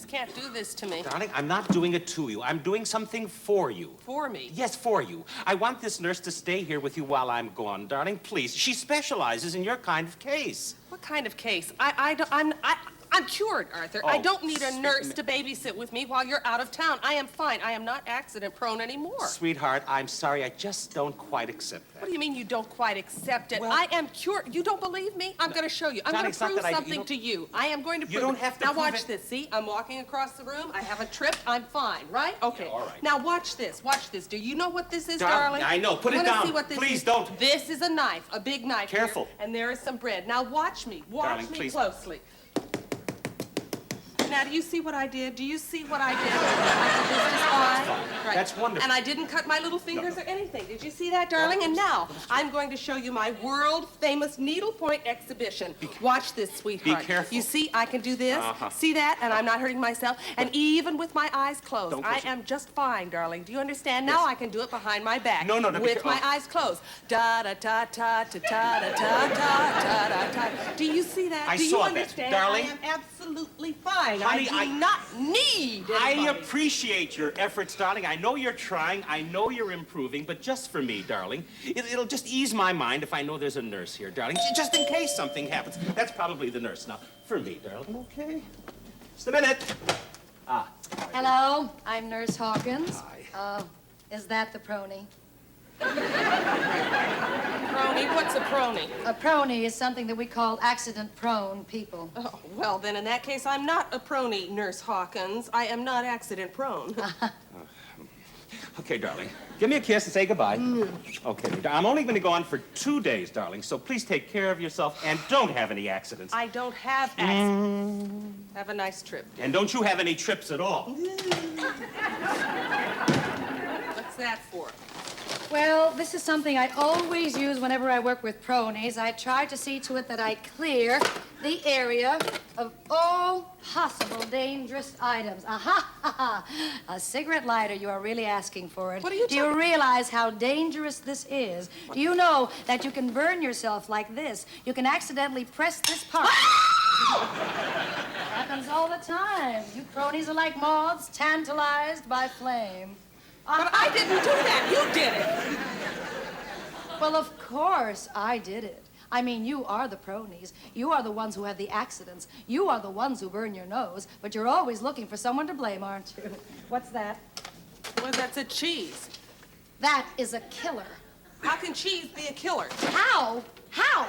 just can't do this to me. Darling, I'm not doing it to you. I'm doing something for you. For me? Yes, for you. I want this nurse to stay here with you while I'm gone, darling. Please. She specializes in your kind of case. What kind of case? I'm cured, Arthur. Oh, I don't need a nurse to babysit with me while you're out of town. I am fine. I am not accident-prone anymore. Sweetheart, I'm sorry. I just don't quite accept that. What do you mean you don't quite accept it? Well, I am cured. You don't believe me? I'm going to show you. I'm going to prove something to you. I am going to prove it. You don't have to Now prove watch this. See? I'm walking across the room. I haven't tripped. I'm fine, right? Okay. Yeah, all right. Now watch this. Watch this. Do you know what this is, darling? I know. Put it down. See what this Please is? don't. This is a knife, a big knife. Careful. Here, and there is some bread. Now watch me. Watch Darling, me please. closely. Now, do you see what I did? Do you see what I did? This is fine. Right. That's wonderful. And I didn't cut my little fingers or anything. Did you see that, darling? And now, I'm going to show you my world-famous needlepoint exhibition. Watch this, sweetheart. Be careful. You see, I can do this. See that? And I'm not hurting myself. And even with my eyes closed, I am just fine, darling. Do you understand? Now I can do it behind my back. No. With my eyes closed. Da-da-ta-ta-ta-ta-ta-ta-ta-ta. Do you see that? Do you understand? Darling. I am absolutely fine. Honey, I do not need anybody. I appreciate your efforts, darling. I know you're trying. I know you're improving. But just for me, darling, it'll just ease my mind if I know there's a nurse here, darling. Just in case something happens. That's probably the nurse. Now, for me, darling. Okay. Just a minute. Hello, I'm Nurse Hawkins. Hi. Is that the prony? Prony? What's a prony? A prony is something that we call accident-prone people. Oh, well, then in that case, I'm not a prony, Nurse Hawkins. I am not accident-prone. Okay, darling. Give me a kiss and say goodbye. Okay, I'm only going to go on for 2 days, darling, so please take care of yourself and don't have any accidents. I don't have accidents. Have a nice trip. And don't you have any trips at all. What's that for? Well, this is something I always use whenever I work with pronies. I try to see to it that I clear the area of all possible dangerous items. Aha! A cigarette lighter, you are really asking for it. What are you Do you realize how dangerous this is? Do you know that you can burn yourself like this? You can accidentally press this part. Happens all the time. You cronies are like moths tantalized by flame. But I didn't do that. You did it. Well, of course I did it. I mean, you are the pronies. You are the ones who have the accidents. You are the ones who burn your nose, but you're always looking for someone to blame, aren't you? What's that? Well, that's a cheese. That is a killer. How can cheese be a killer? How? How?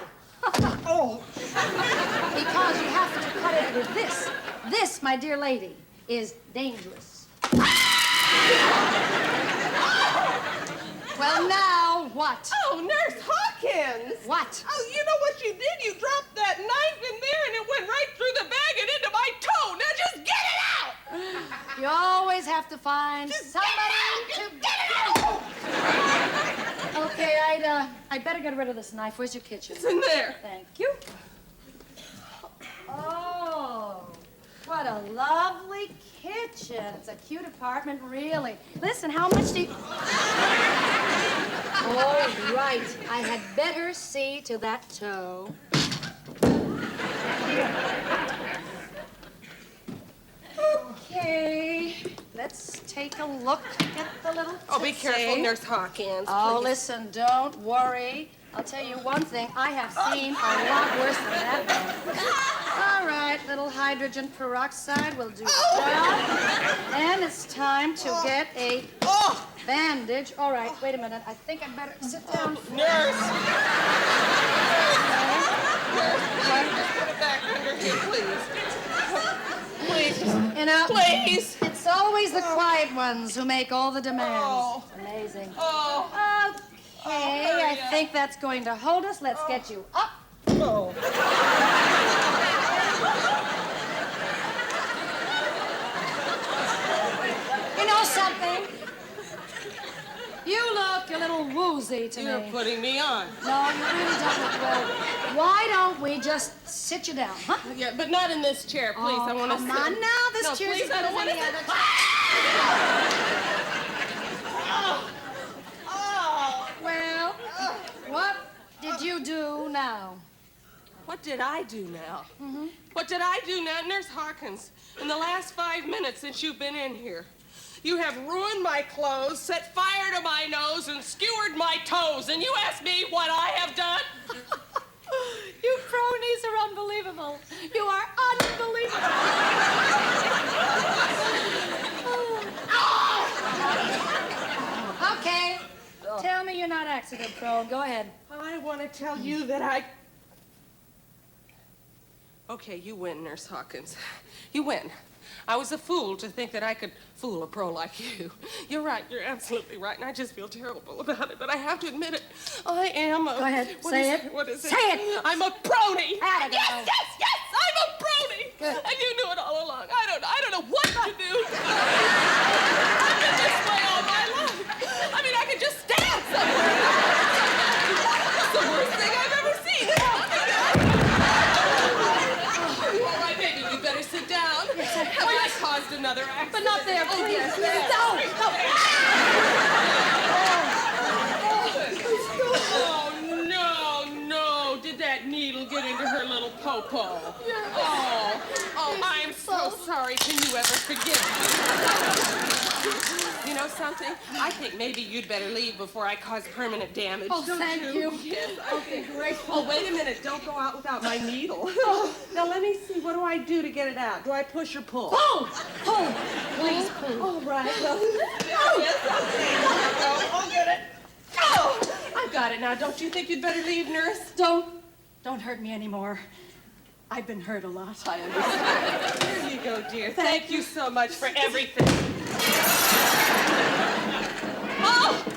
Oh. Because you have to cut it with this. This, my dear lady, is dangerous. Well, now, what? Oh, Nurse Hawkins! What? Oh, you know what you did? You dropped that knife in there and it went right through the bag and into my toe. Now just get it out! You always have to find somebody to get it out! Okay, I'd better get rid of this knife. Where's your kitchen? It's in there. Thank you. Oh, what a lovely kitchen. It's a cute apartment, really. Listen, how much do you... Oh, right. I had better see to that toe. Okay, let's take a look at the little Oh, be careful, tootsie. Nurse Hawkins. Oh, please. listen, don't worry. I'll tell you one thing. I have seen a lot worse than that one. All right, little hydrogen peroxide will do the job. And it's time to get a bandage. All right, wait a minute. I think I'd better sit down. Nurse! Nurse, just put it back under here, please. Please. You know, Please. it's always the quiet ones who make all the demands. Oh. Amazing. Oh. Okay, hurry I up. think that's going to hold us. Let's get you up. Oh. You know something? You look a little woozy to You're me. putting me on. No, you really don't look well. Why don't we just sit you down, huh? Yeah, but not in this chair, please. Oh, I want to come sit. on now. This No, chair's please, as I good don't as want to any sit. other. Well, what did you do now? What did I do now? What did I do now, Nurse Hawkins, in the last 5 minutes since you've been in here? You have ruined my clothes, set fire to my nose, and skewered my toes, and you ask me what I have done? You cronies are unbelievable. You are unbelievable. Okay. Tell me you're not accident prone. Go ahead. I want to tell you that I... Okay, you win, Nurse Hawkins. You win. I was a fool to think that I could fool a pro like you. You're right. You're absolutely right, and I just feel terrible about it, but I have to admit it. I am a... Go ahead. Say it. What is it? Say it. I'm a brony. Atta Yes, girl. yes, yes! I'm a brony! Good. And you knew it all along. I don't know what to do. I've been this way all my life. I mean, I could just stand somewhere. It's the worst thing I've ever seen. All right, baby, you better sit down. Have I caused another accident? But not there, please. Yes, Oh, no. Did that needle get into her little po-po? Oh, I'm so sorry. Can you ever forgive me? You know something? I think maybe you'd better leave before I cause permanent damage. Oh, Don't thank you. Yes, Okay, great. Oh, wait a minute. Don't go out without my needle. Now, let me see. What do I do to get it out? Do I push or pull? Pull! Pull! Please, pull. All right. Well, yes, I'll get it. Oh, I've got it now. Don't you think you'd better leave, nurse? Don't hurt me anymore. I've been hurt a lot. I understand. Here you go, dear. Thank you so much for everything. Oh!